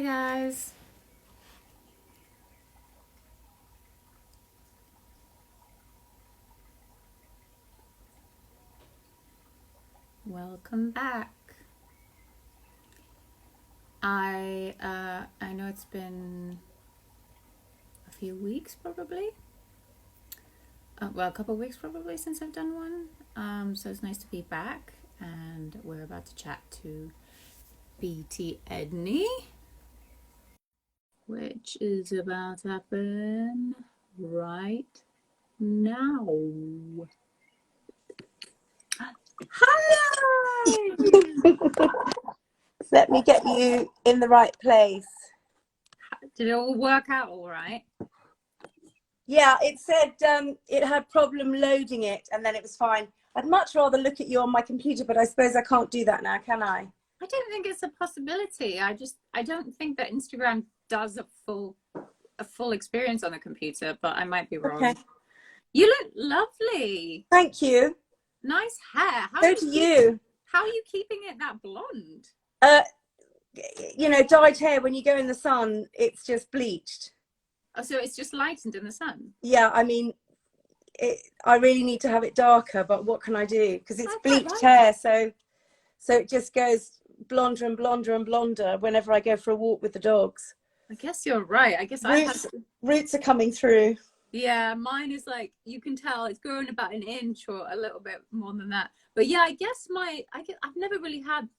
guys. Welcome back. I know it's been a few weeks probably. Well, a couple of weeks probably since I've done one. So it's nice to be back, and we're about to chat to Beatie Edney, which is about to happen right now. Hi! Let me get you in the right place. Did it all work out all right? Yeah, it said it had problem loading it, and then it was fine. I'd much rather look at you on my computer, but I suppose I can't do that now, can I? I don't think it's a possibility. I don't think that Instagram does a full experience on the computer, but I might be wrong. Okay. You look lovely. Thank you. Nice hair. So do you. How are you keeping it that blonde? You know, dyed hair, when you go in the sun, it's just bleached. Oh, so it's just lightened in the sun? Yeah, I mean, I really need to have it darker, but what can I do? Because it's bleached hair, so it just goes blonder and blonder and blonder whenever I go for a walk with the dogs. I guess you're right. I guess roots are coming through. Yeah, mine is like, you can tell it's growing about an inch or a little bit more than that. But yeah, I guess I've never really had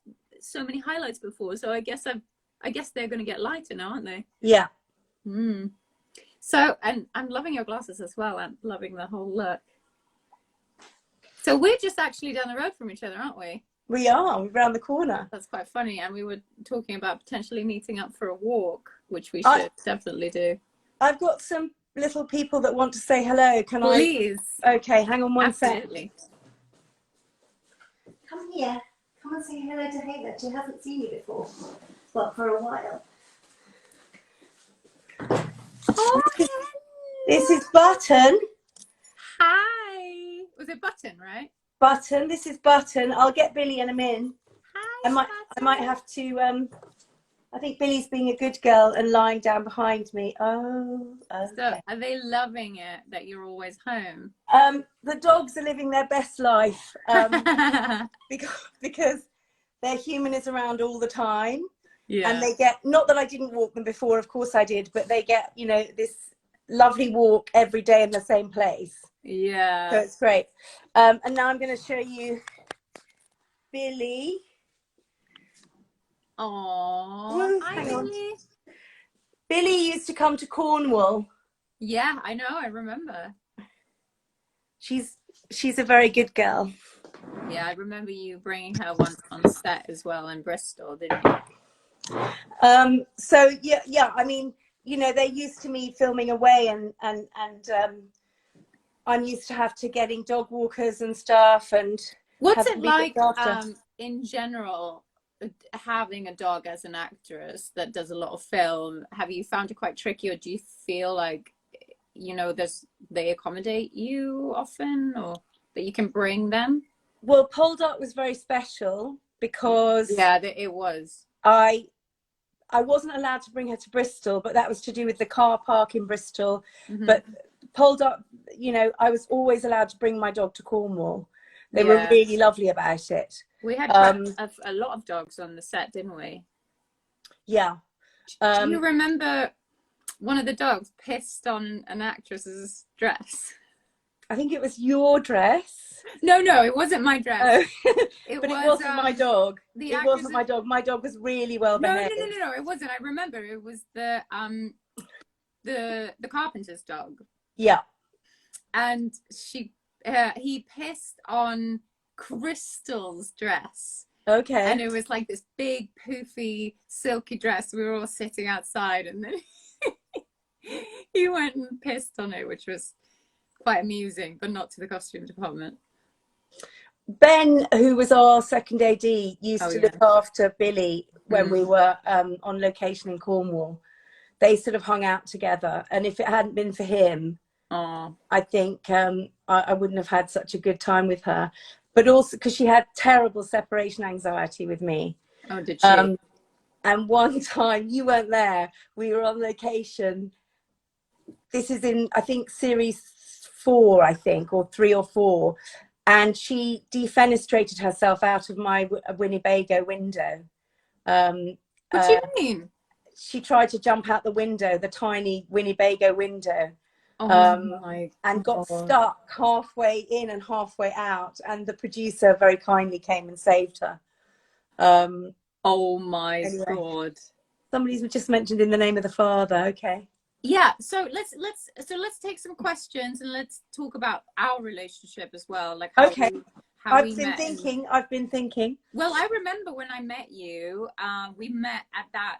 so many highlights before, so I guess they're going to get lighter now, aren't they? Yeah. So, and I'm loving your glasses as well. I'm loving the whole look. So we're just actually down the road from each other, aren't we? We are. We're around the corner. That's quite funny. And we were talking about potentially meeting up for a walk, which we should definitely do. I've got some little people that want to say hello. Can I? Please. Okay, hang on one sec. Absolutely. Come here. Come and say hello to Heida. She hasn't seen you before. Well, for a while. Oh, this is Button. Hi. Was it Button, right? Button. This is Button. I'll get Billy and him in. Hi, I might have to. I think Billy's being a good girl and lying down behind me. Oh. Okay. So, are they loving it that you're always home? The dogs are living their best life because their human is around all the time. Yeah. And they get, not that I didn't walk them before, of course I did, but they get, you know, this lovely walk every day in the same place. Yeah. So it's great. And now I'm going to show you Billy. Oh, hang on. Billy used to come to Cornwall. Yeah, I know. I remember. She's a very good girl. Yeah, I remember you bringing her once on set as well in Bristol, didn't you? So yeah. I mean, you know, they're used to me filming away, and I'm used to have to getting dog walkers and stuff. And what's it like in general, having a dog as an actress that does a lot of film? Have you found it quite tricky, or do you feel like, you know, they accommodate you often, or that you can bring them? Well, Poldark was very special because it was. I wasn't allowed to bring her to Bristol, but that was to do with the car park in Bristol. But Poldark, you know, I was always allowed to bring my dog to Cornwall. They were really lovely about it. We had a lot of dogs on the set, didn't we? Yeah. Do you remember one of the dogs pissed on an actress's dress? I think it was your dress. No, it wasn't my dress. It wasn't my dog. It wasn't my dog. My dog was really well behaved. No, it wasn't. I remember it was the carpenter's dog. Yeah. And he pissed on Crystal's dress. Okay. And it was like this big poofy silky dress. We were all sitting outside, and then he went and pissed on it, which was quite amusing, but not to the costume department. Ben, who was our second AD, used to look after Billy when we were on location in Cornwall. They sort of hung out together, and if it hadn't been for him, I think I wouldn't have had such a good time with her. But also because she had terrible separation anxiety with me. Oh, did she? And one time, you weren't there, we were on location. This is in, I think, series 4, I think, or 3 or 4. And she defenestrated herself out of my Winnebago window. What do you mean? She tried to jump out the window, the tiny Winnebago window. And got stuck halfway in and halfway out. And the producer very kindly came and saved her. Oh my anyway, God. Somebody's just mentioned In the Name of the Father. Okay. Yeah, so let's take some questions and let's talk about our relationship as well, like how I've been thinking. Well, I remember when I met you, we met at that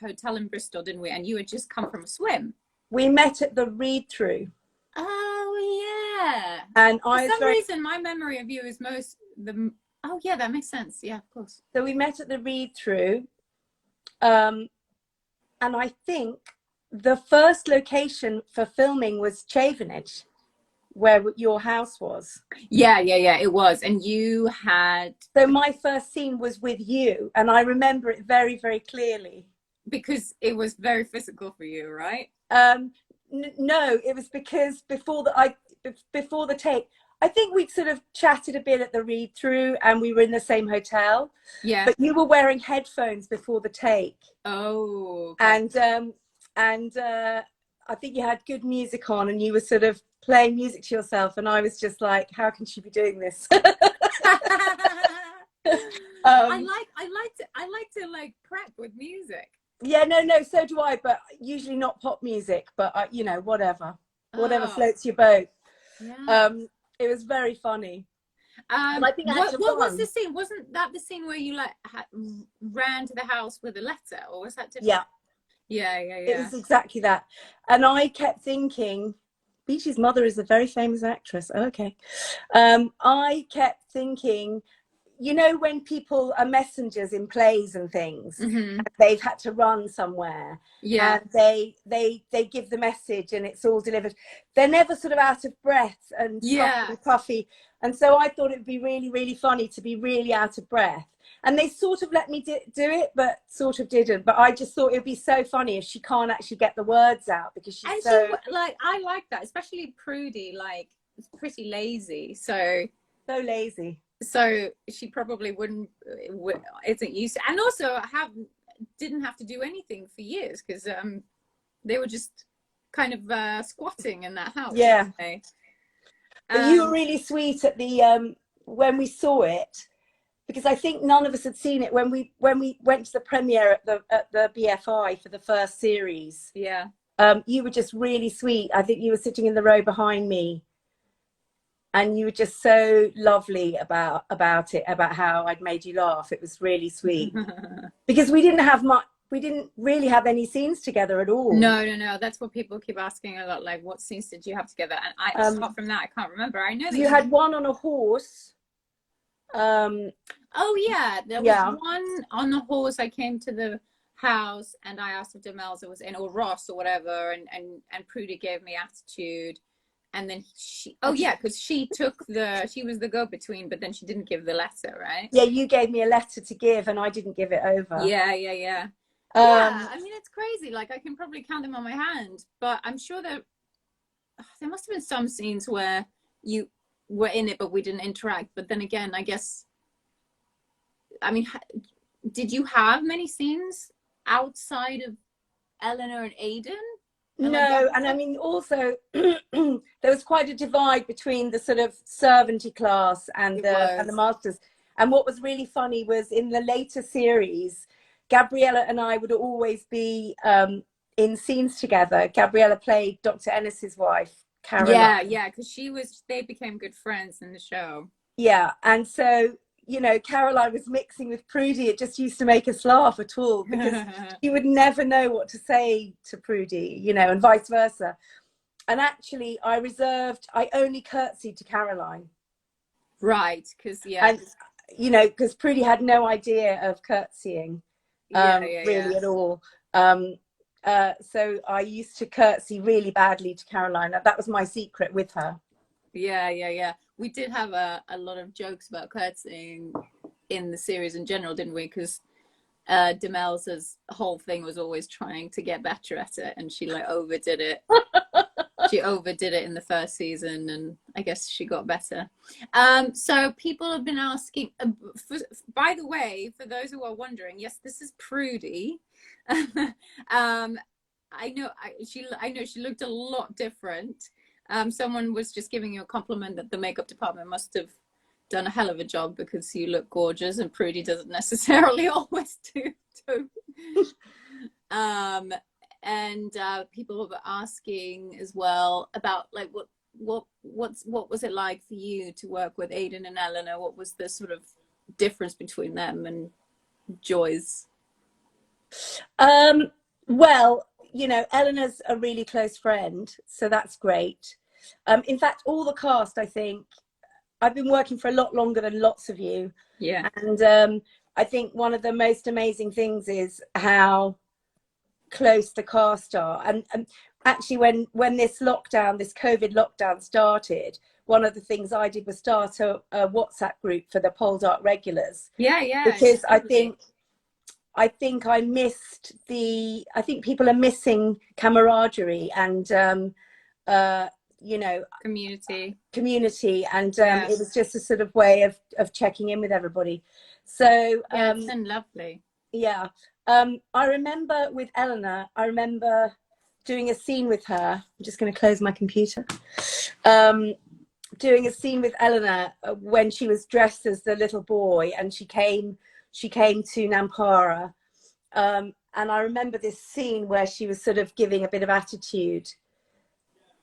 hotel in Bristol, didn't we? And you had just come from a swim. We met at the read-through. Oh yeah. And for some reason my memory of you is oh yeah, that makes sense. Yeah, of course. So we met at the read-through, and I think the first location for filming was Chavenage, where your house was. Yeah, it was. And you had... So my first scene was with you, and I remember it very, very clearly. Because it was very physical for you, right? No, it was because before the take, I think we'd sort of chatted a bit at the read-through, and we were in the same hotel. Yeah. But you were wearing headphones before the take. Oh. Okay. And I think you had good music on, and you were sort of playing music to yourself, and I was just like, how can she be doing this? I like to like prep with music. Yeah, no, so do I, but usually not pop music, but you know, whatever floats your boat. Yeah. It was very funny. I think what was the scene? Wasn't that the scene where you like ran to the house with a letter, or was that different? Yeah. It was exactly that. And I kept thinking, Beatie's mother is a very famous actress. Okay. I kept thinking, you know, when people are messengers in plays and things, and they've had to run somewhere, and they give the message and it's all delivered. They're never sort of out of breath and puffy. And so I thought it would be really, really funny to be really out of breath. And they sort of let me do it, but sort of didn't. But I just thought it would be so funny if she can't actually get the words out, because she's I like that, especially Prudie, like pretty lazy. So lazy. So she probably isn't used to, and also didn't have to do anything for years, because they were just kind of squatting in that house. Yeah. But you were really sweet at the when we saw it, because I think none of us had seen it when we went to the premiere at the BFI for the first series. Yeah. You were just really sweet. I think you were sitting in the row behind me, and you were just so lovely about it, about how I'd made you laugh. It was really sweet. Because we didn't really have any scenes together at all. No. That's what people keep asking a lot. Like, what scenes did you have together? And apart from that, I can't remember. I know that you had one on a horse. Oh yeah, there was one on the horse. I came to the house and I asked if Demelza was in, or Ross or whatever, and Prudie gave me attitude. And then because she was the go-between, but then she didn't give the letter, right? Yeah, you gave me a letter to give and I didn't give it over. Yeah. I mean, it's crazy. Like, I can probably count them on my hand, but I'm sure there must have been some scenes where you were in it, but we didn't interact. But then again, I guess, I mean, did you have many scenes outside of Eleanor and Aidan? No, and I mean, also there was quite a divide between the sort of servanty class and the masters. And what was really funny was in the later series, Gabriella and I would always be in scenes together. Gabriella played Dr. Ennis's wife, Caroline. Yeah, because they became good friends in the show. Yeah, and so, you know, Caroline was mixing with Prudie. It just used to make us laugh at all, because you would never know what to say to Prudie, you know, and vice versa. And actually, I only curtsied to Caroline. Right, because, And, you know, because Prudie had no idea of curtsying really at all. So I used to curtsy really badly to Caroline. That was my secret with her. Yeah. We did have a lot of jokes about curtsying in the series in general, didn't we? Because Demelza's whole thing was always trying to get better at it, and she like overdid it. She overdid it in the first season, and I guess she got better. So people have been asking, by the way, for those who are wondering, yes, this is Prudy. I know she looked a lot different. Someone was just giving you a compliment that the makeup department must have done a hell of a job, because you look gorgeous, and Prudy doesn't necessarily always do. And people were asking as well about like what was it like for you to work with Aidan and Eleanor? What was the sort of difference between them and Joy's? Well, you know, Eleanor's a really close friend, so that's great. In fact, all the cast, I think, I've been working for a lot longer than lots of you. Yeah. And I think one of the most amazing things is how close the cast are. And actually, when this COVID lockdown started, one of the things I did was start a WhatsApp group for the Poldark regulars. Yeah. Because I think I missed I think people are missing camaraderie and you know, community, and it was just a sort of way of checking in with everybody. So it's been lovely. Yeah. I remember with Eleanor, doing a scene with her. I'm just going to close my computer. Doing a scene with Eleanor when she was dressed as the little boy, and she came to Nampara. And I remember this scene where she was sort of giving a bit of attitude.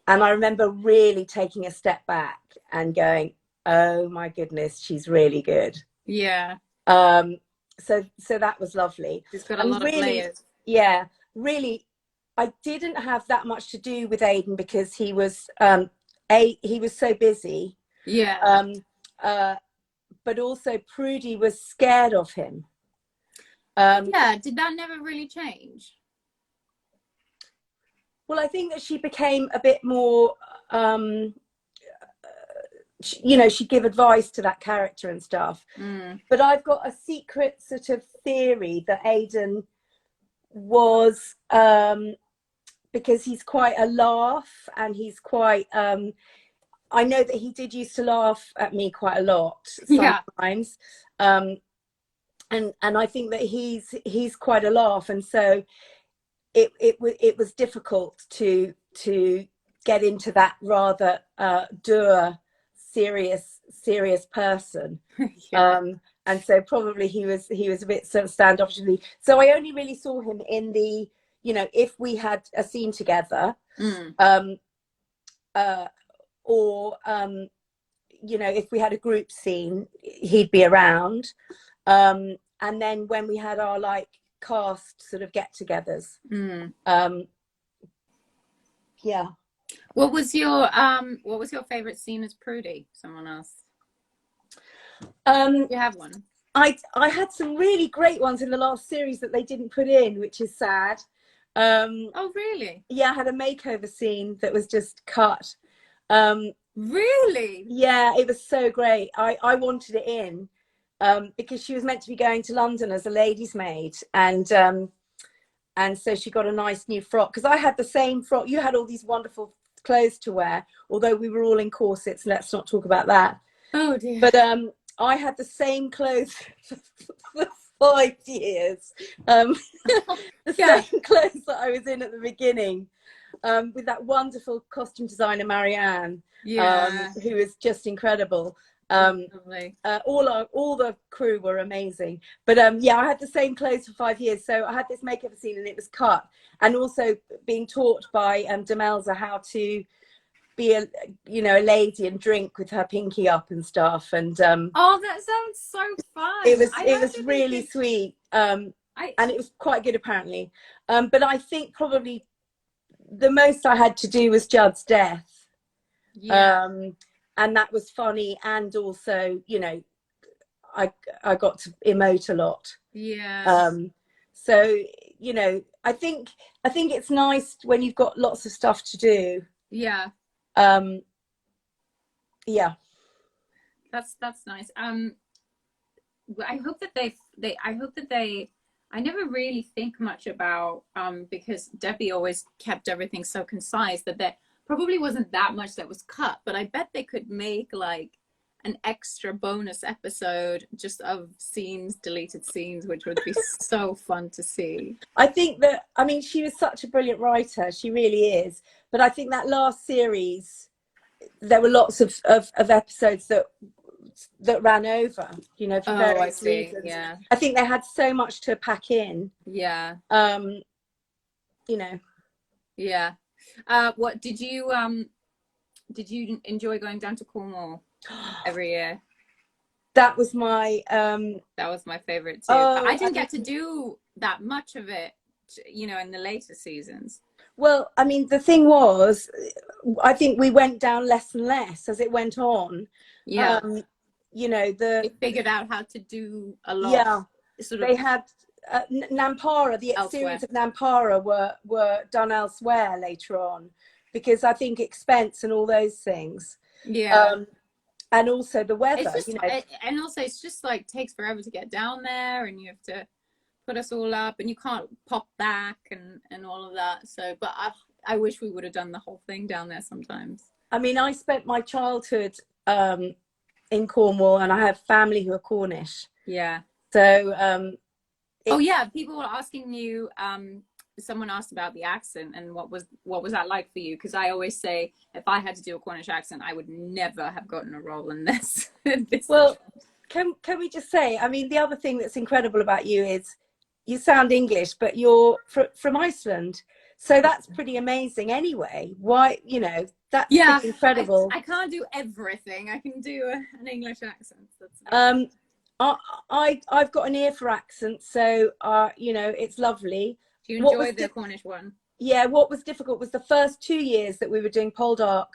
And I remember really taking a step back and going, oh my goodness, she's really good. Yeah. So that was lovely. She's got a lot of layers. Yeah, really. I didn't have that much to do with Aidan because he was so busy. Yeah. But also Prudy was scared of him. Yeah. Did that never really change? Well, I think that she became a bit more, you know, she'd give advice to that character and stuff. But I've got a secret sort of theory that Aidan was, because he's quite a laugh, and he's quite, I know that he did used to laugh at me quite a lot sometimes. Yeah. And I think that he's quite a laugh, and so it was difficult to get into that rather dour, serious person. Yeah. And so probably he was a bit sort of standoffish. So I only really saw him in the, you know, if we had a scene together, or you know, if we had a group scene, he'd be around. And then when we had our like cast sort of get-togethers, yeah. What was your favorite scene as Prudy? Someone else? You have one? I had some really great ones in the last series that they didn't put in, which is sad. Oh really? Yeah, I had a makeover scene that was just cut. Really? Yeah, it was so great. I wanted it in because she was meant to be going to London as a lady's maid, and so she got a nice new frock, because I had the same frock. You had all these wonderful clothes to wear, although we were all in corsets. Let's not talk about that. Oh dear. But I had the same clothes for 5 years. The same clothes that I was in at the beginning, with that wonderful costume designer Marianne, who is just incredible. All the crew were amazing, but yeah, I had the same clothes for 5 years. So I had this makeover scene, and it was cut, and also being taught by Demelza how to be a lady and drink with her pinky up and stuff. And oh, that sounds so fun. It was really sweet, and it was quite good apparently. But I think probably the most I had to do was Judd's death. Yeah. And that was funny, and also, you know, I got to emote a lot. Yeah. So, you know, I think it's nice when you've got lots of stuff to do. Yeah. Yeah. That's nice. I hope that they I never really think much about, because Debbie always kept everything so concise that there probably wasn't that much that was cut, but I bet they could make like an extra bonus episode just of scenes, deleted scenes, which would be so fun to see. I think that, I mean, she was such a brilliant writer, she really is. But I think that last series, there were lots of episodes that ran over, you know, for various reasons. Yeah. I think they had so much to pack in. Yeah. You know. Yeah. What did you enjoy going down to Cornwall every year? That was my favorite too. But I didn't get to do that much of it, you know, in the later seasons. Well, I mean, the thing was, I think we went down less and less as it went on. Yeah. You know, they figured out how to do a lot. Yeah. Sort they had Nampara, the series of Nampara were done elsewhere later on, because I think expense and all those things. Yeah. And also the weather, just, you know. And also it's just like takes forever to get down there, and you have to put us all up, and you can't pop back and all of that. So, but I wish we would have done the whole thing down there sometimes. I mean, I spent my childhood in Cornwall, and I have family who are Cornish. Yeah. So oh yeah, people were asking you, someone asked about the accent and what was that like for you? Because I always say if I had to do a Cornish accent, I would never have gotten a role in this. Well, can we just say, I mean, the other thing that's incredible about you is you sound English, but you're from Iceland. So that's pretty amazing anyway. Why, you know, that's incredible. I can't do everything. I can do an English accent. I've got an ear for accents, so you know, it's lovely. Do you enjoy the Cornish one? Yeah, what was difficult was the first 2 years that we were doing Poldark.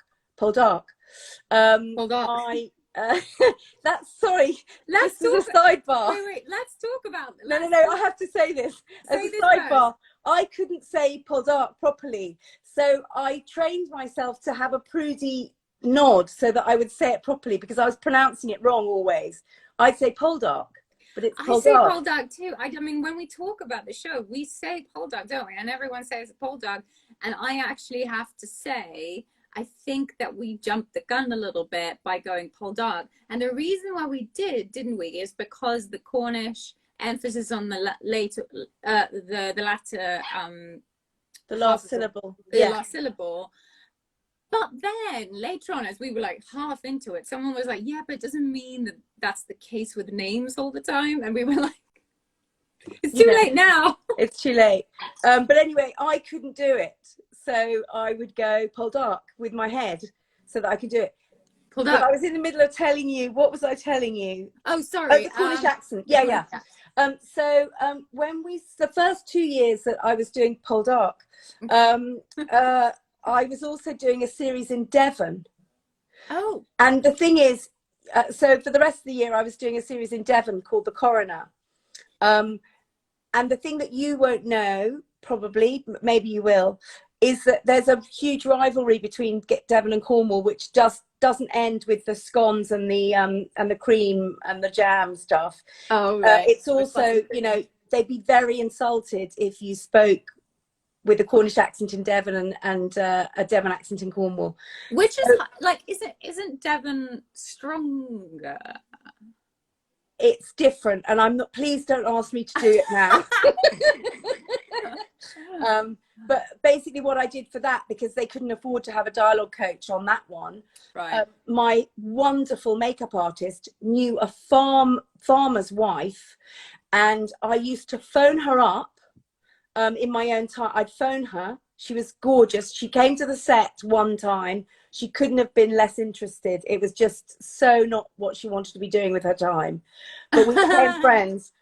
That's sorry. Let's this is a sidebar. Wait. Let's talk about. No. I have to say this as a sidebar. I couldn't say Poldark properly, so I trained myself to have a prudy nod so that I would say it properly, because I was pronouncing it wrong always. I'd say Poldark, but it's Poldark. I say Poldark too. I mean, when we talk about the show, we say Poldark, don't we? And everyone says Poldark. And I actually have to say, I think that we jumped the gun a little bit by going Poldark. And the reason why we didn't we, is because the Cornish emphasis on the latter, the last syllable. The last syllable. But then later on, as we were like half into it, someone was like, yeah, but it doesn't mean that that's the case with names all the time. And we were like, it's too late now. It's too late. But anyway, I couldn't do it. So I would go Poldark with my head so that I could do it. But I was in the middle of telling you, what was I telling you? Oh, sorry. The Cornish accent. Yeah. So when the first 2 years that I was doing Poldark, I was also doing a series in Devon. Oh. And the thing is, so for the rest of the year, I was doing a series in Devon called The Coroner. And the thing that you won't know, probably, maybe you will, is that there's a huge rivalry between Devon and Cornwall, which just doesn't end with the scones and the cream and the jam stuff. Oh, right. It's also, you know, they'd be very insulted if you spoke with a Cornish accent in Devon and a Devon accent in Cornwall. Which is like, isn't Devon stronger? It's different, and I'm not. Please don't ask me to do it now. But basically, what I did for that, because they couldn't afford to have a dialogue coach on that one, right? My wonderful makeup artist knew a farmer's wife, and I used to phone her up. In my own time, I'd phone her. She was gorgeous. She came to the set one time. She couldn't have been less interested. It was just so not what she wanted to be doing with her time. But we became friends.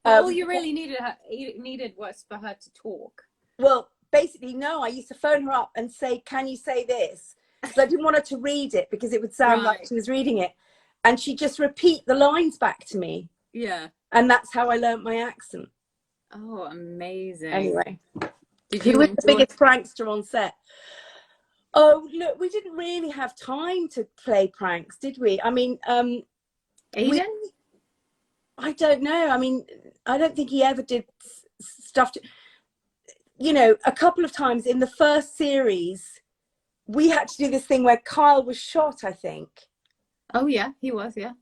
All you really needed was for her to talk. Well, basically, no. I used to phone her up and say, "Can you say this?" Because I didn't want her to read it, because it would sound like she was reading it. And she'd just repeat the lines back to me. Yeah. And that's how I learnt my accent. Oh, amazing. Anyway, who was the biggest prankster on set? Oh, look, we didn't really have time to play pranks, did we? I mean, Aidan? I don't know. I mean, I don't think he ever did stuff to, you know, a couple of times in the first series, we had to do this thing where Kyle was shot, I think. Oh, yeah, he was, yeah.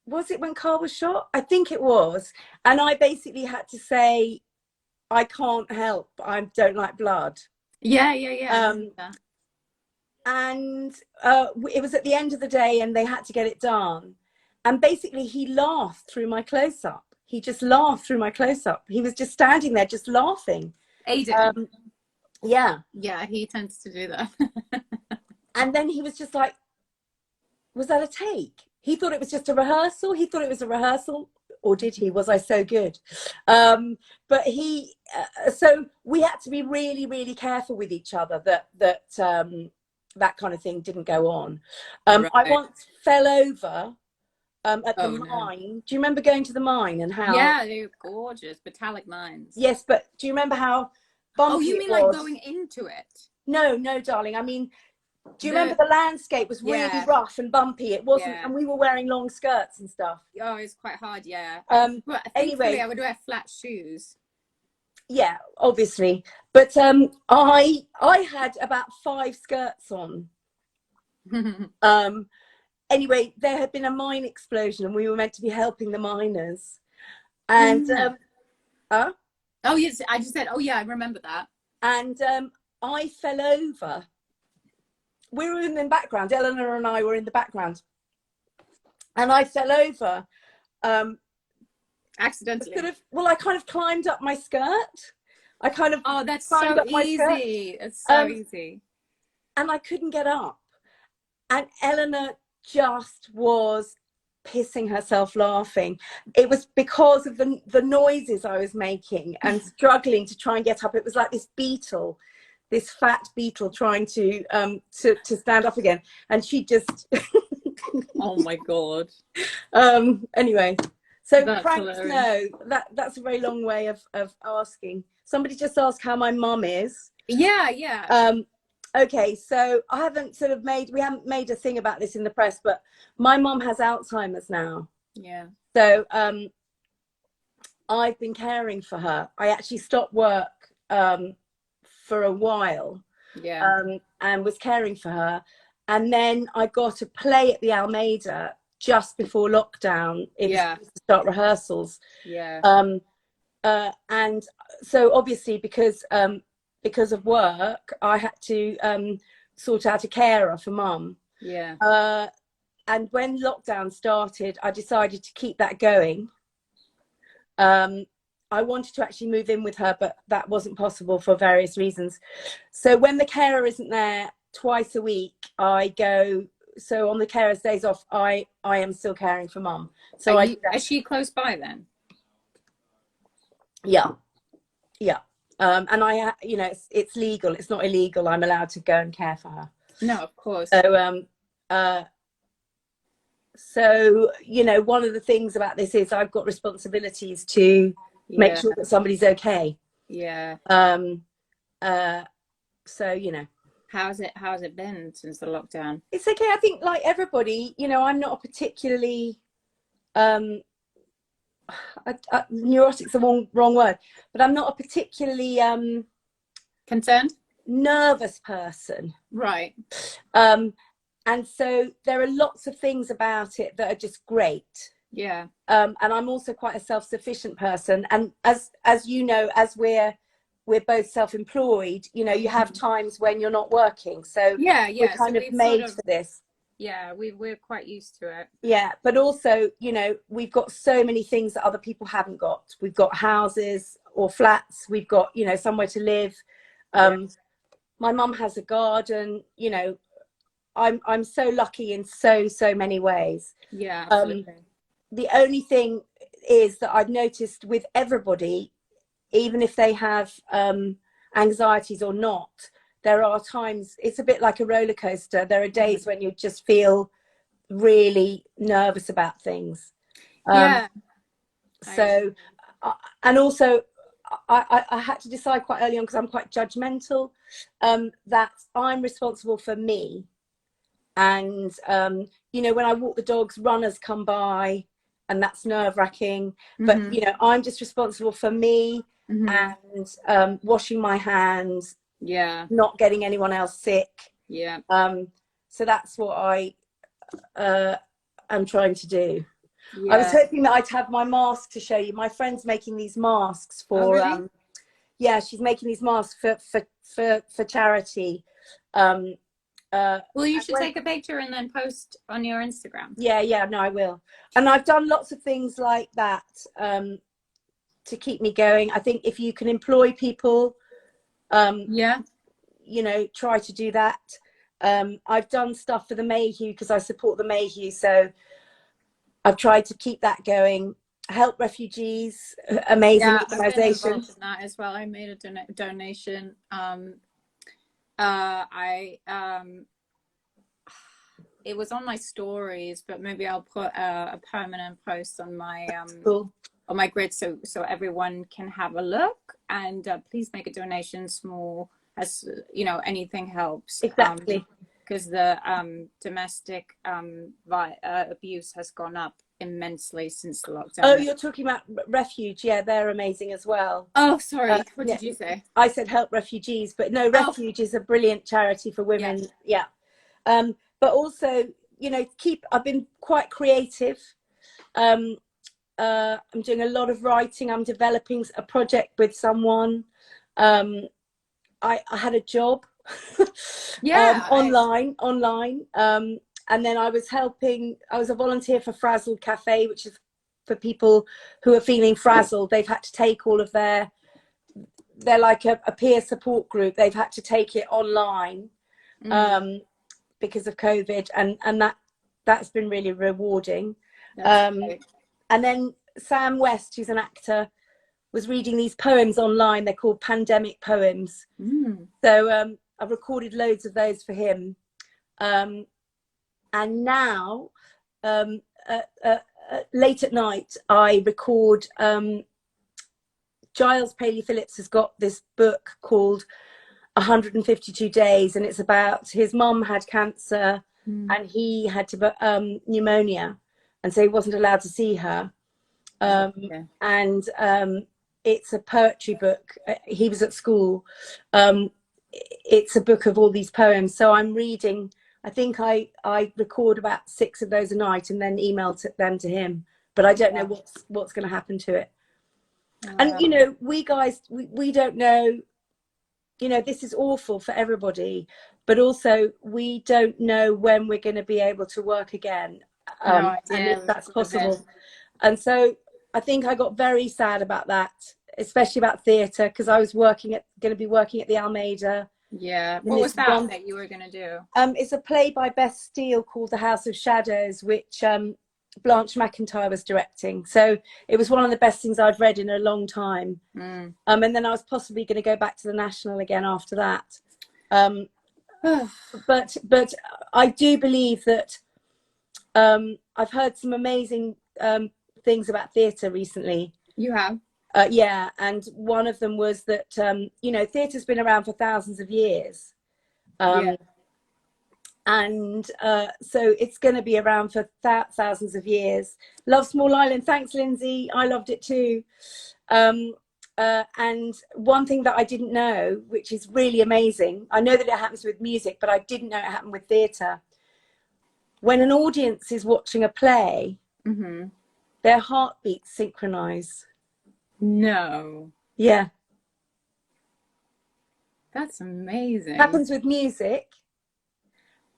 Was it when Kyle was shot? I think it was. And I basically had to say, I can't help. I don't like blood. Yeah. Yeah. And it was at the end of the day and they had to get it done. And basically he laughed through my close-up. He just laughed through my close-up. He was just standing there just laughing. Aidan. Yeah. Yeah, he tends to do that. And then he was just like, was that a take? He thought it was just a rehearsal. He thought it was a rehearsal. Or did he? Was I so good? But he, so we had to be really, really careful with each other that that kind of thing didn't go on. Right. I once fell over at the mine. No. Do you remember going to the mine and how? Yeah, they were gorgeous, metallic mines. Yes, but do you remember how bumpy? Oh, you mean like going into it? No, darling. I mean, do you remember the landscape was really rough and bumpy? It wasn't, and we were wearing long skirts and stuff. Oh, it's quite hard, yeah. But anyway, I would wear flat shoes. Yeah, obviously. But I had about 5 skirts on. Anyway, there had been a mine explosion and we were meant to be helping the miners. And oh yes, I just said, oh yeah, I remember that. And I fell over. We were in the background. Eleanor and I were in the background. And I fell over. Accidentally. I kind of climbed up my skirt. I kind of that's so easy. It's so easy. And I couldn't get up. And Eleanor just was pissing herself laughing. It was because of the noises I was making and struggling to try and get up. It was like this beetle, this fat beetle trying to stand up again. And she just oh my God. Anyway, so that's pranks, hilarious. no, that's a very long way of asking. Somebody just asked how my mum is. Yeah. Okay, so we haven't made a thing about this in the press, but my mum has Alzheimer's now. Yeah. So I've been caring for her. I actually stopped work for a while. Yeah. And was caring for her. And then I got a play at the Almeida just before lockdown. It was to start rehearsals. Yeah. And so obviously because of work, I had to sort out a carer for mum. Yeah. And when lockdown started, I decided to keep that going. I wanted to actually move in with her, but that wasn't possible for various reasons. So when the carer isn't there twice a week, I go. So on the carer's days off, I am still caring for mum. So is she close by then? Yeah. And I, it's legal. It's not illegal. I'm allowed to go and care for her. No, of course. So, one of the things about this is I've got responsibilities to make sure that somebody's okay. Yeah. So, how's it been since the lockdown? It's okay. I think like everybody, I'm not a particularly neurotic's the wrong word, but I'm not a particularly concerned, nervous person. Right. And so there are lots of things about it that are just great. Yeah. And I'm also quite a self-sufficient person. And as you know, as we're both self-employed, you have times when you're not working. So we're kind of made for this. Yeah, we're quite used to it. Yeah, but also, we've got so many things that other people haven't got. We've got houses or flats. We've got, somewhere to live. My mum has a garden. I'm so lucky in so many ways. Yeah, absolutely. The only thing is that I've noticed with everybody, even if they have anxieties or not, there are times, it's a bit like a roller coaster. There are days when you just feel really nervous about things. So, and also I had to decide quite early on, because I'm quite judgmental, that I'm responsible for me. And, when I walk the dogs, runners come by and that's nerve-wracking. But you know, I'm just responsible for me and washing my hands, not getting anyone else sick. So that's what I am trying to do. I was hoping that I'd have my mask to show you. My friend's making these masks for really? Yeah, she's making these masks for charity. Well, you should take a picture and then post on your Instagram. Yeah, no, I will. And I've done lots of things like that to keep me going. I think if you can employ people, you know, try to do that. I've done stuff for the Mayhew because I support the Mayhew, so I've tried to keep that going. Help refugees, amazing organisation. I've been involved in that as well. I made a donation. It was on my stories, but maybe I'll put a permanent post on my on my grid so everyone can have a look. And please make a donation, small as you know, anything helps. Exactly. Because the domestic abuse has gone up immensely since the lockdown. Oh, you're talking about Refuge. Yeah, they're amazing as well. Oh, sorry. What did you say? I said help refugees, but no, Refuge is a brilliant charity for women. Yeah. But also, you know, I've been quite creative. I'm doing a lot of writing. I'm developing a project with someone. I had a job online. And then I was a volunteer for Frazzled Cafe, which is for people who are feeling frazzled. They've had to take all of they're like a peer support group. They've had to take it online because of COVID. And that's been really rewarding. And then Sam West, who's an actor, was reading these poems online. They're called pandemic poems. So I've recorded loads of those for him. And now, late at night, I record. Giles Paley Phillips has got this book called 152 Days, and it's about his mum had cancer and he had pneumonia, and so he wasn't allowed to see her. And it's a poetry book. He was at school. It's a book of all these poems. So I'm reading. I think I record about 6 of those a night and then email them to him. But I don't know what's going to happen to it. And, you know, we guys, we don't know, you know, this is awful for everybody. But also, we don't know when we're going to be able to work again. And if that's possible. And so I think I got very sad about that, especially about theatre, because I was going to be working at the Almeida. Yeah. What was that you were going to do? It's a play by Beth Steele called The House of Shadows, which Blanche McIntyre was directing. So it was one of the best things I'd read in a long time. And then I was possibly going to go back to the National again after that. But I do believe that I've heard some amazing things about theatre recently. You have? Yeah, and one of them was that you know, theatre's been around for thousands of years, and so it's going to be around for thousands of years. Love Small Island. Thanks, Lindsay. I loved it too. And one thing that I didn't know, which is really amazing, I know that it happens with music, but I didn't know it happened with theatre. When an audience is watching a play, their heartbeats synchronize. No. Yeah. That's amazing. Happens with music,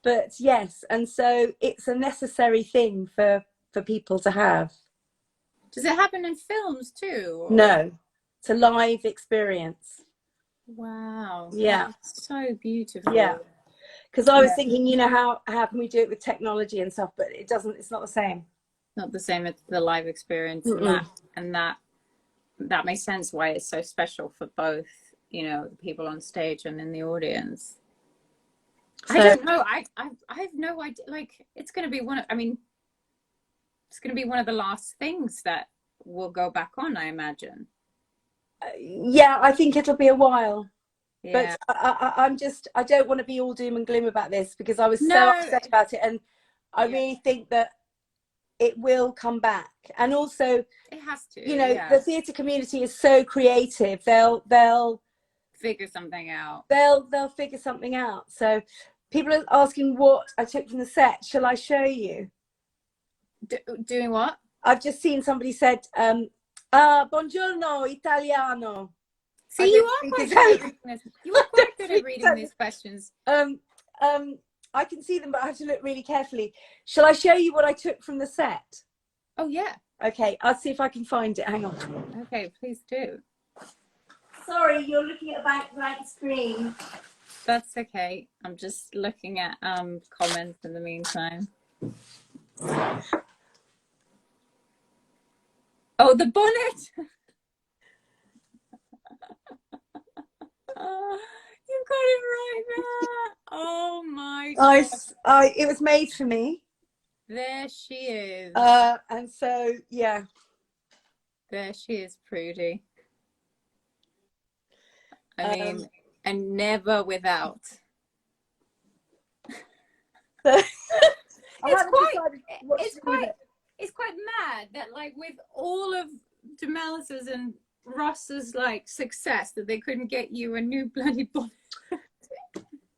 but yes, and so it's a necessary thing for people to have. Does it happen in films too? Or? No, it's a live experience. Wow. Yeah. That's so beautiful. Yeah. Because I was thinking, you know, how can we do it with technology and stuff, but it's not the same. Not the same as the live experience. And that makes sense why it's so special for both, you know, the people on stage and in the audience. So, I don't know. I have no idea. Like, it's going to be it's going to be one of the last things that will go back on, I imagine. Yeah, I think it'll be a while. Yeah. But I don't want to be all doom and gloom about this, because I was so upset about it. And I really think that it will come back. And also, it has to, you know, the theatre community is so creative. They'll figure something out. They'll figure something out. So people are asking what I took from the set. Shall I show you? Doing what? I've just seen somebody said, buongiorno, Italiano. See, you are quite good at reading this. You are quite good at reading these questions. I can see them, but I have to look really carefully. Shall I show you what I took from the set? Oh, yeah. Okay, I'll see if I can find it. Hang on. Okay, please do. Sorry, you're looking at a blank screen. That's okay. I'm just looking at comments in the meantime. Oh, the bonnet. You got it right there. Oh my God. It was made for me. There she is. And so, yeah. There she is, Prudy. I mean, and never without. It's quite mad that, like, with all of Jamalis's and Ross's like success, that they couldn't get you a new bloody bonnet.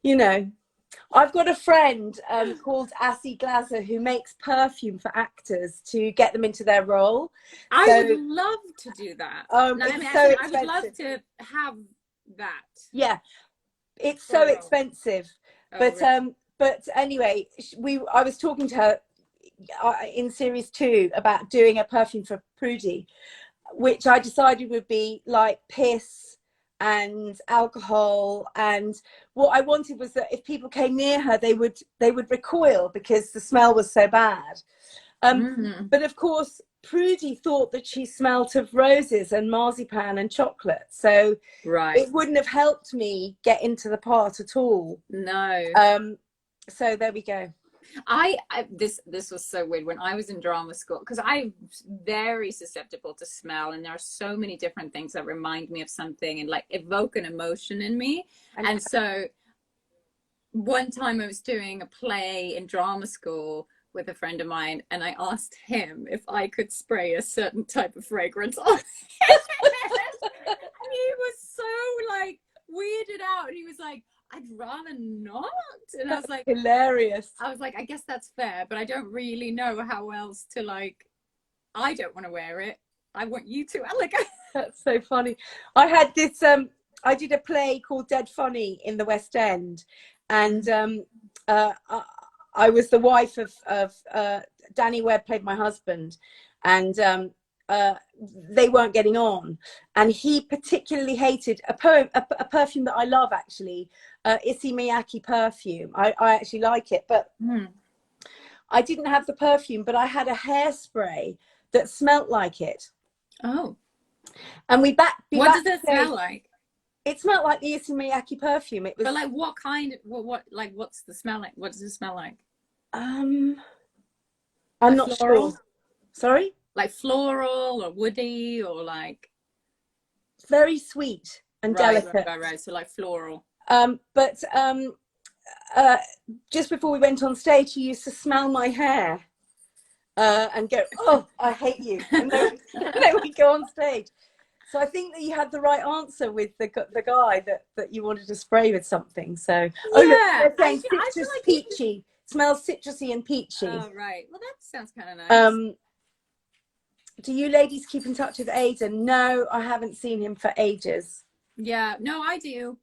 You know, I've got a friend called Assie Glazer who makes perfume for actors to get them into their role. I would love to do that. I would love to have that. Yeah, it's so expensive. But anyway, I was talking to her in series 2 about doing a perfume for Prudy, which I decided would be like piss and alcohol, and what I wanted was that if people came near her, they would recoil because the smell was so bad. But of course, Prudy thought that she smelt of roses and marzipan and chocolate, so it wouldn't have helped me get into the part at all. No. So there we go. This was so weird when I was in drama school, because I'm very susceptible to smell, and there are so many different things that remind me of something and like evoke an emotion in me. And so one time I was doing a play in drama school with a friend of mine, and I asked him if I could spray a certain type of fragrance on him. And he was so like weirded out, and he was like, I'd rather not. And I was like, hilarious. I was like, I guess that's fair, but I don't really know how else to, like, I don't want to wear it. I want you to. Like, that's so funny. I had this, I did a play called Dead Funny in the West End, and I was the wife of Danny Webb played my husband, and they weren't getting on, and he particularly hated a perfume that I love, actually, Issey Miyake perfume. I actually like it, but I didn't have the perfume, but I had a hairspray that smelt like it. Oh. And what does it smell like? It smelled like the Issey Miyake perfume. It was, but like what kind? What like what's the smell like? What does it smell like? I'm like not floral? sure. Sorry? Like floral or woody or like very sweet and delicate. Right. So like floral. But just before we went on stage, he used to smell my hair and go, "Oh, I hate you," and then we go on stage. So I think that you had the right answer with the guy that you wanted to spray with something. So yeah, look, they're saying citrus like peachy. Smells citrusy and peachy. Oh right. Well, that sounds kind of nice. Do you ladies keep in touch with Aidan? No, I haven't seen him for ages. Yeah, no, I do.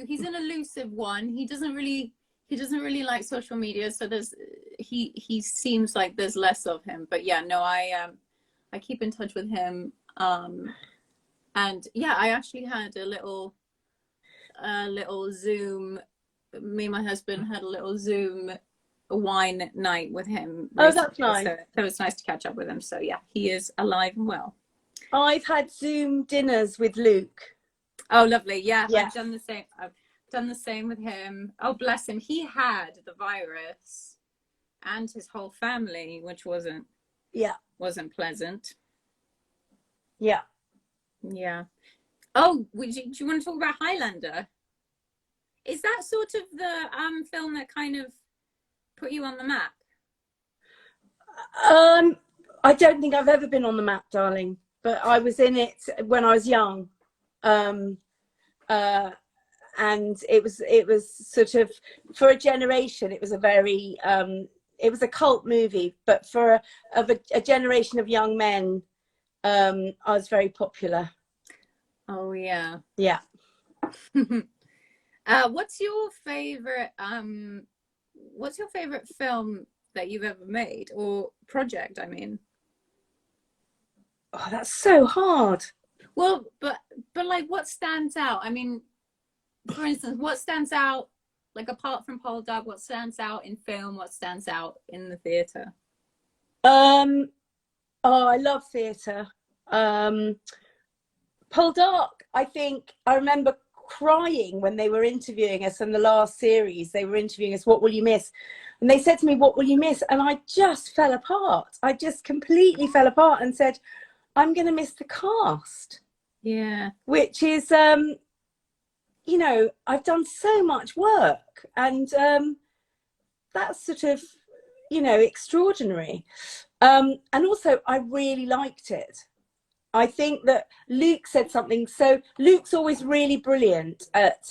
He's an elusive one. He doesn't really like social media, so he seems like there's less of him. But yeah, no, I keep in touch with him. And yeah, I actually had a little Zoom. Me and my husband had a little Zoom wine night with him recently. Oh, that's nice. So it was nice to catch up with him. So yeah, he is alive and well. I've had Zoom dinners with Luke. Oh, lovely. Yeah. I've done the same. I've done the same with him. Oh, bless him. He had the virus and his whole family, which wasn't pleasant. Yeah. Oh, do you want to talk about Highlander? Is that sort of the film that kind of put you on the map? I don't think I've ever been on the map, darling, but I was in it when I was young. And it was sort of, for a generation, it was a very, it was a cult movie, but for a generation of young men, I was very popular. Oh yeah. Yeah. What's your favorite film that you've ever made, or project, I mean? Oh, that's so hard. Well, but like, what stands out? I mean, for instance, what stands out, like, apart from Poldark, what stands out in film, what stands out in the theatre? Oh, I love theatre. Poldark, I think I remember crying when they were interviewing us in the last series. They were interviewing us, what will you miss? And they said to me, what will you miss? And I just fell apart. I just completely fell apart and said, I'm going to miss the cast. Yeah. Which is, you know, I've done so much work, and that's sort of, you know, extraordinary. And also, I really liked it. I think that Luke said something. So Luke's always really brilliant at,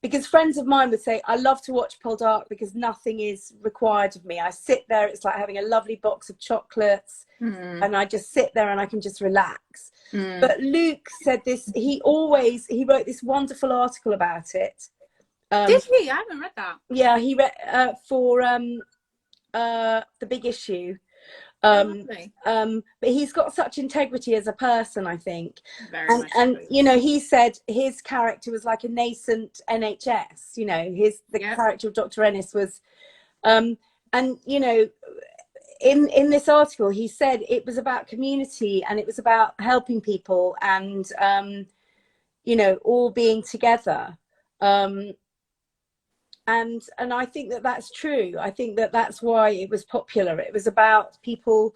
because friends of mine would say, I love to watch Poldark because nothing is required of me. I sit there, it's like having a lovely box of chocolates, and I just sit there and I can just relax. But Luke said this, he wrote this wonderful article about it. Did he? I haven't read that. Yeah, he read for The Big Issue. But he's got such integrity as a person, I think. Very much and so. You know, he said his character was like a nascent NHS. You know, the character of Dr. Ennis was, and you know, in this article, he said it was about community and it was about helping people and you know, all being together. And I think that that's true. I think that that's why it was popular. It was about people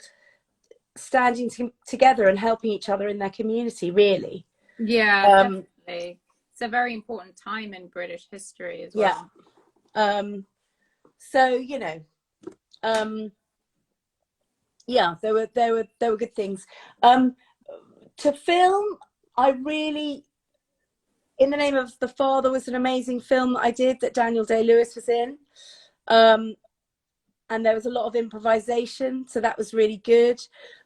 standing together and helping each other in their community, really. Yeah, definitely. It's a very important time in British history as well. Yeah. So, you know, yeah, there were good things. To film, I really, In the Name of the Father was an amazing film that I did that Daniel Day-Lewis was in. And there was a lot of improvisation, so that was really good.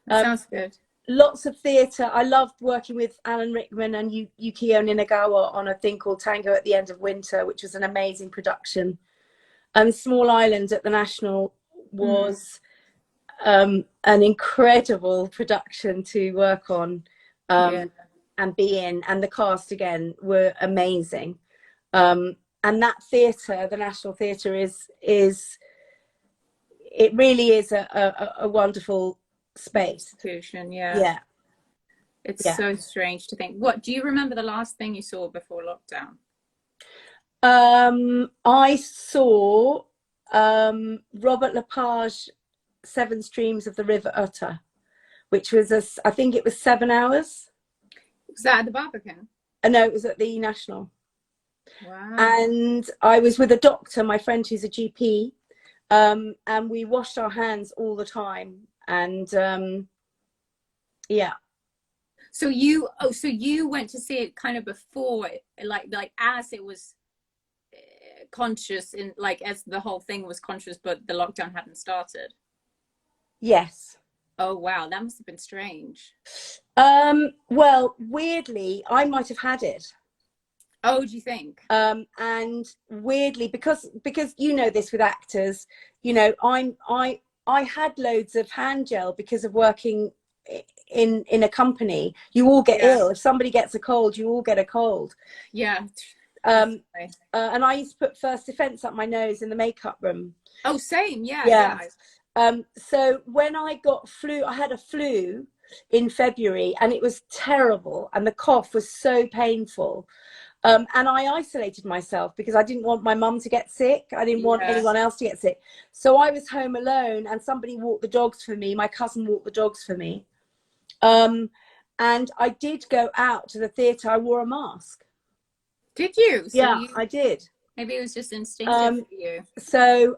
Sounds good. Lots of theatre. I loved working with Alan Rickman and Yukio Ninagawa on a thing called Tango at the End of Winter, which was an amazing production. Small Island at the National was an incredible production to work on and be in, and the cast again were amazing. And that theatre, the National Theatre, it really is a wonderful space. Institution, yeah. It's so strange to think. What do you remember the last thing you saw before lockdown? I saw Robert Lepage, Seven Streams of the River Utter, which was I think it was 7 hours. Was that at the Barbican? No, it was at the National. Wow. And I was with a doctor, my friend who's a GP, and we washed our hands all the time. And yeah. So you went to see it kind of before, like as it was conscious, in like as the whole thing was conscious, but the lockdown hadn't started. Yes. Oh wow, that must have been strange. Well, weirdly, I might have had it. Oh, do you think? And weirdly, because you know this with actors, you know, I had loads of hand gel because of working in a company. You all get ill. If somebody gets a cold, you all get a cold. Yeah. And I used to put First Defense up my nose in the makeup room. Oh, same. Yeah. So when I got flu, I had a flu in February, and it was terrible, and the cough was so painful. And I isolated myself because I didn't want my mum to get sick. I didn't want anyone else to get sick. So I was home alone, and somebody walked the dogs for me. My cousin walked the dogs for me. And I did go out to the theatre. I wore a mask. Did you? So I did. Maybe it was just instinctive for you. So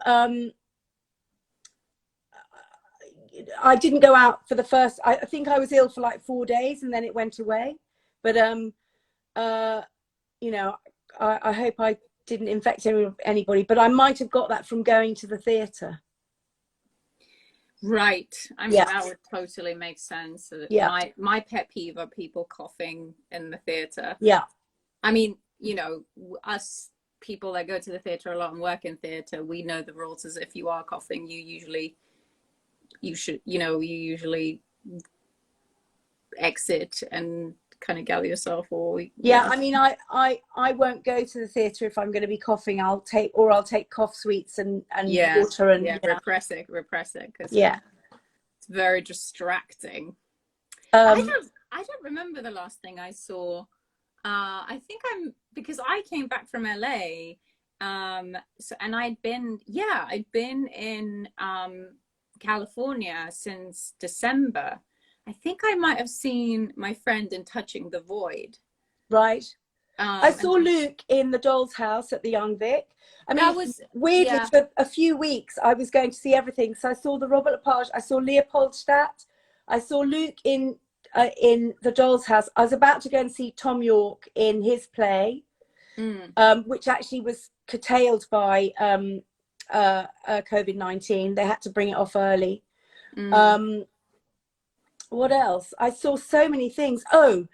I didn't go out for the first, I think I was ill for like 4 days and then it went away. But, you know, I hope I didn't infect anybody, but I might have got that from going to the theatre. Right. I mean, that would totally make sense. My pet peeve are people coughing in the theatre. Yeah. I mean, you know, us people that go to the theatre a lot and work in theatre, we know the rules. As if you are coughing, you usually exit and kind of gather yourself, or I mean, I won't go to the theatre if I'm going to be coughing. I'll take cough sweets and water and repress it because it's very distracting. I don't remember the last thing I saw. I think because I came back from LA, so, and I'd been in California since December. I think I might have seen my friend in Touching the Void. Right. I saw Luke in the Doll's House at the Young Vic. I mean, that was weirdly for a few weeks I was going to see everything. So I saw the Robert Lepage, I saw Leopoldstadt, I saw Luke in the Doll's House. I was about to go and see Tom York in his play, which actually was curtailed by COVID-19. They had to bring it off early. What else? I saw so many things. What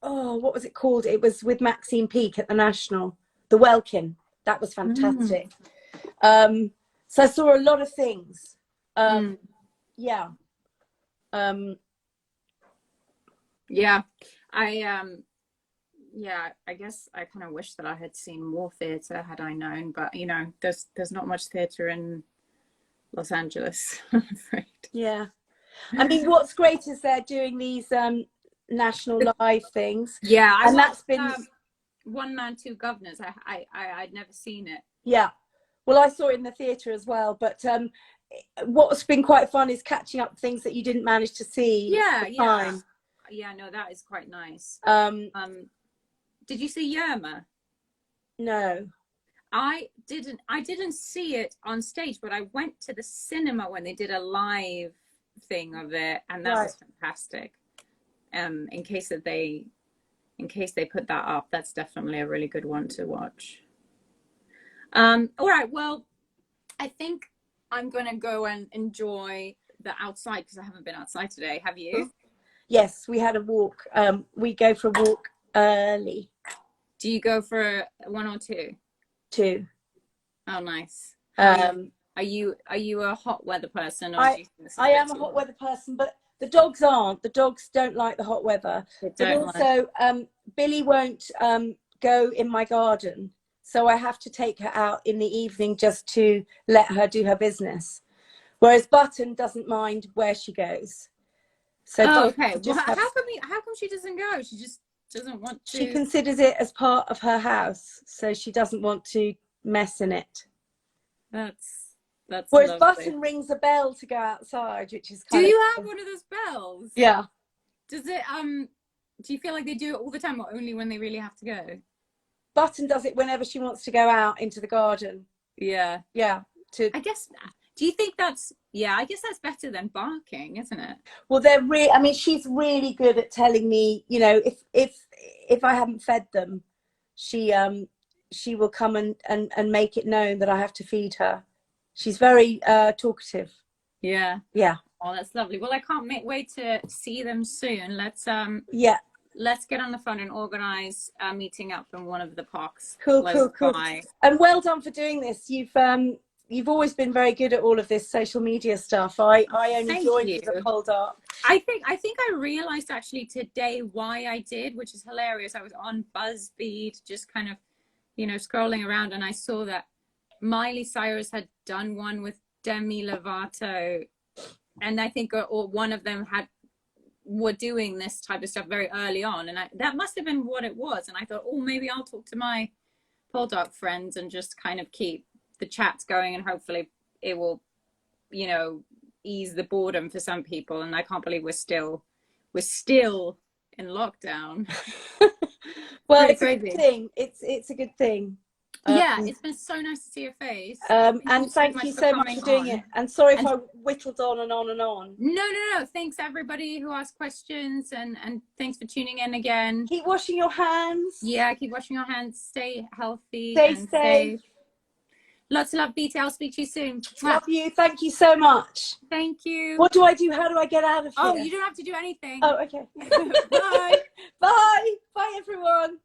was it called? It was with Maxine Peake at the National. The Welkin. That was fantastic. So I saw a lot of things. I guess I kind of wish that I had seen more theatre had I known, but you know, there's not much theatre in Los Angeles, I'm afraid. Yeah. I mean, what's great is they're doing these national live things. Yeah, and that's been One Man, Two Governors. I'd never seen it. Yeah. Well, I saw it in the theatre as well, but what's been quite fun is catching up things that you didn't manage to see. Yeah, no, that is quite nice. Did you see Yerma? No. I didn't see it on stage, but I went to the cinema when they did a live thing of it, and that was fantastic. In case they put that up, that's definitely a really good one to watch. All right, well, I think I'm gonna go and enjoy the outside because I haven't been outside today. Have you? Yes, we had a walk. We go for a walk early. Do you go for 1 or 2? 2. Oh, nice. Are you a hot weather person? Or I am a hot weather person, but the dogs aren't. The dogs don't like the hot weather. But also, Billy won't go in my garden, so I have to take her out in the evening just to let her do her business. Whereas Button doesn't mind where she goes. So okay. Well, how come she doesn't go? She just doesn't want to. She considers it as part of her house, so she doesn't want to mess in it. That's Whereas lovely. Button rings a bell to go outside, which is kind Do you have one of those bells? Yeah. Does it do you feel like they do it all the time or only when they really have to go? Button does it whenever she wants to go out into the garden. Yeah. Yeah. I guess. Do you think that's? Yeah, I guess that's better than barking, isn't it? Well, I mean, she's really good at telling me. You know, if I haven't fed them, she will come and make it known that I have to feed her. She's very talkative. Yeah. Yeah. Oh, that's lovely. Well, I can't wait to see them soon. Let's get on the phone and organize a meeting up in one of the parks. Cool. And well done for doing this. You've always been very good at all of this social media stuff. I only joined for the Poldark. I think I realized actually today why I did, which is hilarious. I was on BuzzFeed, just kind of, you know, scrolling around, and I saw that Miley Cyrus had done one with Demi Lovato, and I think one of them were doing this type of stuff very early on, and that must have been what it was. And I thought, oh, maybe I'll talk to my Poldark friends and just kind of keep the chats going, and hopefully it will, you know, ease the boredom for some people. And I can't believe we're still in lockdown. Well, it's a good thing. It's a good thing. Yeah, it's been so nice to see your face. And thank you so much for doing it. And sorry if I whittled on and on and on. No. Thanks everybody who asked questions, and thanks for tuning in again. Keep washing your hands. Yeah, keep washing your hands. Stay healthy. Stay safe. Lots of love, Beatie. I'll speak to you soon. Love you. Thank you so much. Thank you. What do I do? How do I get out of here? Oh, you don't have to do anything. Oh, okay. Bye. Bye. Bye, everyone.